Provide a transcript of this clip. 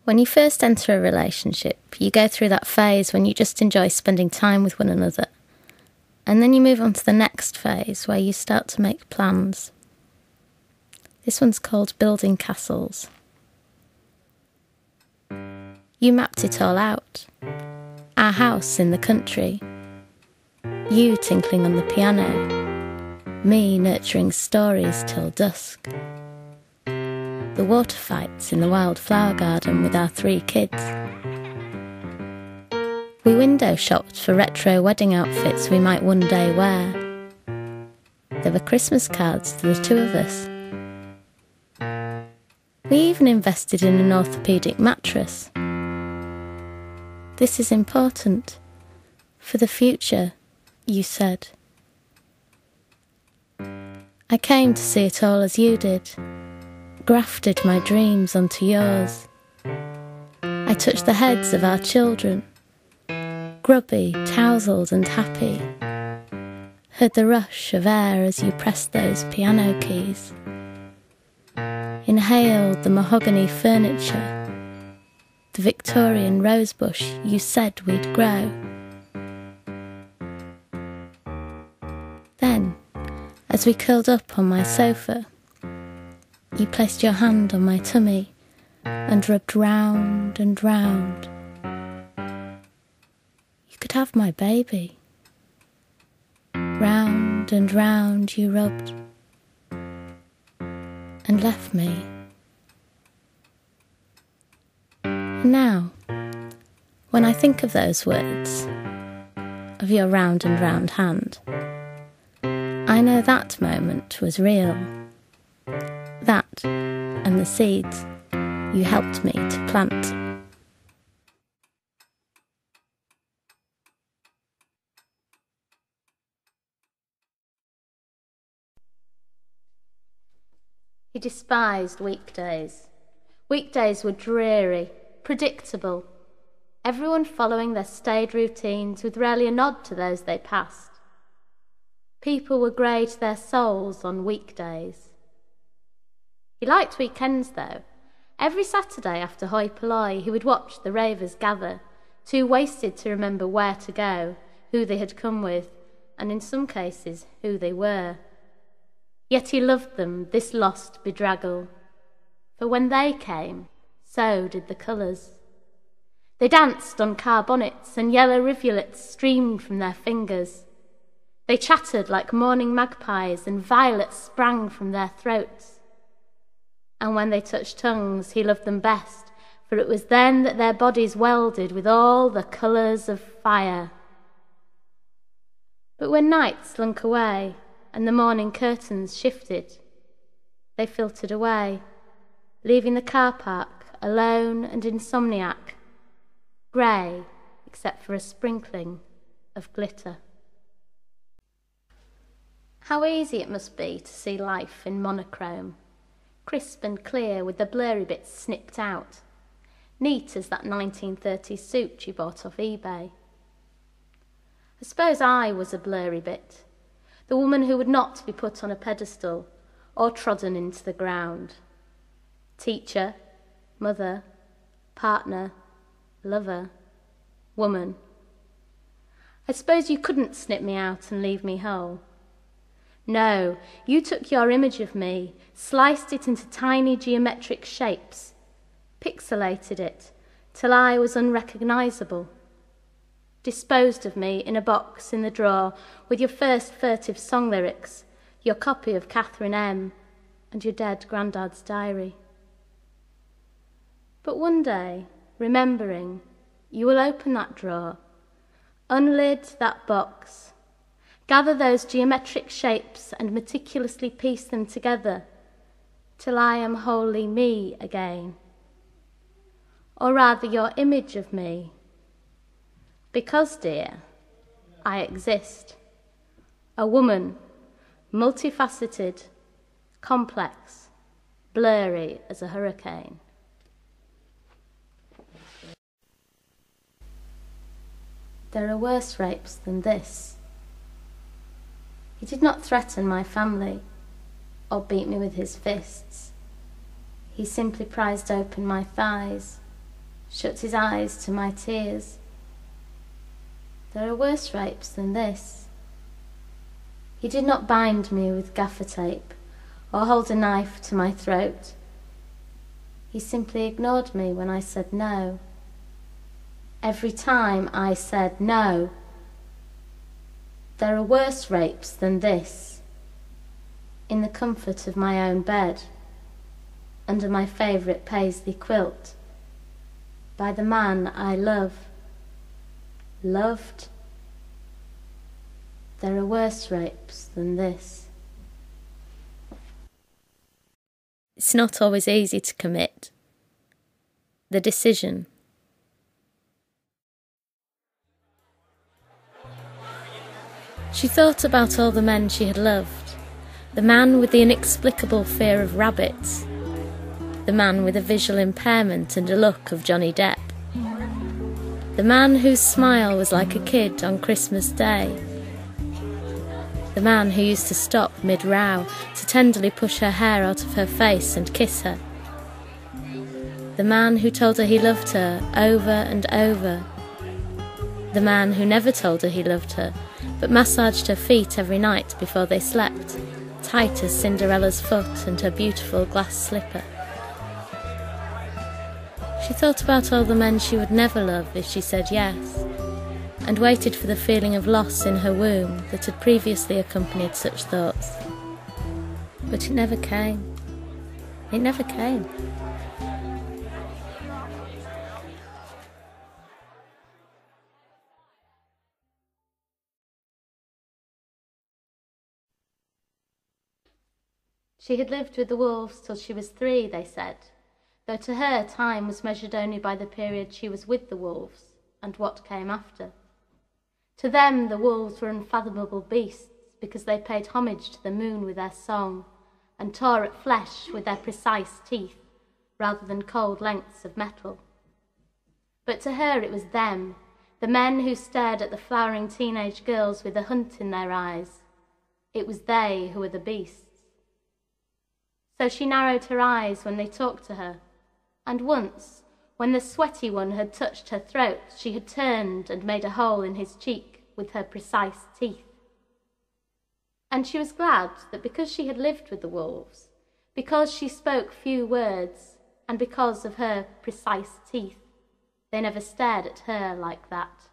When you first enter a relationship, you go through that phase when you just enjoy spending time with one another. And then you move on to the next phase where you start to make plans. This one's called building castles. You mapped it all out. Our house in the country. You tinkling on the piano. Me nurturing stories till dusk. The water fights in the wildflower garden with our 3 kids. We window shopped for retro wedding outfits we might one day wear. There were Christmas cards to the 2 of us. We even invested in an orthopaedic mattress. This is important. For the future, you said. I came to see it all as you did. Grafted my dreams onto yours. I touched the heads of our children, grubby, tousled and happy. Heard the rush of air as you pressed those piano keys. Inhaled the mahogany furniture, the Victorian rosebush you said we'd grow. Then, as we curled up on my sofa, you placed your hand on my tummy and rubbed round and round. You could have my baby. Round and round you rubbed and left me. And now, when I think of those words, of your round and round hand, I know that moment was real. That, and the seeds you helped me to plant. He despised weekdays. Weekdays were dreary, predictable, everyone following their staid routines with rarely a nod to those they passed. People were grey to their souls on weekdays. He liked weekends, though. Every Saturday after hoi polloi, he would watch the ravers gather, too wasted to remember where to go, who they had come with, and in some cases, who they were. Yet he loved them, this lost bedraggle. For when they came, so did the colours. They danced on car bonnets, and yellow rivulets streamed from their fingers. They chattered like morning magpies, and violets sprang from their throats. And when they touched tongues, he loved them best, for it was then that their bodies welded with all the colours of fire. But when night slunk away, and the morning curtains shifted, they filtered away, leaving the car park alone and insomniac, grey except for a sprinkling of glitter. How easy it must be to see life in monochrome, crisp and clear with the blurry bits snipped out, neat as that 1930s suit you bought off eBay. I suppose I was a blurry bit, the woman who would not be put on a pedestal or trodden into the ground. Teacher, mother, partner, lover, woman. I suppose you couldn't snip me out and leave me whole. No, you took your image of me, sliced it into tiny geometric shapes, pixelated it till I was unrecognisable, disposed of me in a box in the drawer with your first furtive song lyrics, your copy of Catherine M, and your dead granddad's diary. But one day, remembering, you will open that drawer, unlid that box, gather those geometric shapes and meticulously piece them together till I am wholly me again. Or rather your image of me. Because, dear, I exist. A woman, multifaceted, complex, blurry as a hurricane. There are worse rapes than this. He did not threaten my family or beat me with his fists. He simply prized open my thighs, shut his eyes to my tears. There are worse rapes than this. He did not bind me with gaffer tape or hold a knife to my throat. He simply ignored me when I said no. Every time I said no. There are worse rapes than this. In the comfort of my own bed, under my favourite paisley quilt, by the man I loved. There are worse rapes than this. It's not always easy to commit. The decision. She thought about all the men she had loved. The man with the inexplicable fear of rabbits. The man with a visual impairment and a look of Johnny Depp. The man whose smile was like a kid on Christmas Day. The man who used to stop mid-row to tenderly push her hair out of her face and kiss her. The man who told her he loved her over and over. The man who never told her he loved her, but massaged her feet every night before they slept, tight as Cinderella's foot and her beautiful glass slipper. She thought about all the men she would never love if she said yes, and waited for the feeling of loss in her womb that had previously accompanied such thoughts. But it never came. It never came. She had lived with the wolves till she was 3, they said, though to her time was measured only by the period she was with the wolves and what came after. To them the wolves were unfathomable beasts because they paid homage to the moon with their song and tore at flesh with their precise teeth rather than cold lengths of metal. But to her it was them, the men who stared at the flowering teenage girls with a hunt in their eyes. It was they who were the beasts. So she narrowed her eyes when they talked to her, and once, when the sweaty one had touched her throat, she had turned and made a hole in his cheek with her precise teeth. And she was glad that because she had lived with the wolves, because she spoke few words, and because of her precise teeth, they never stared at her like that.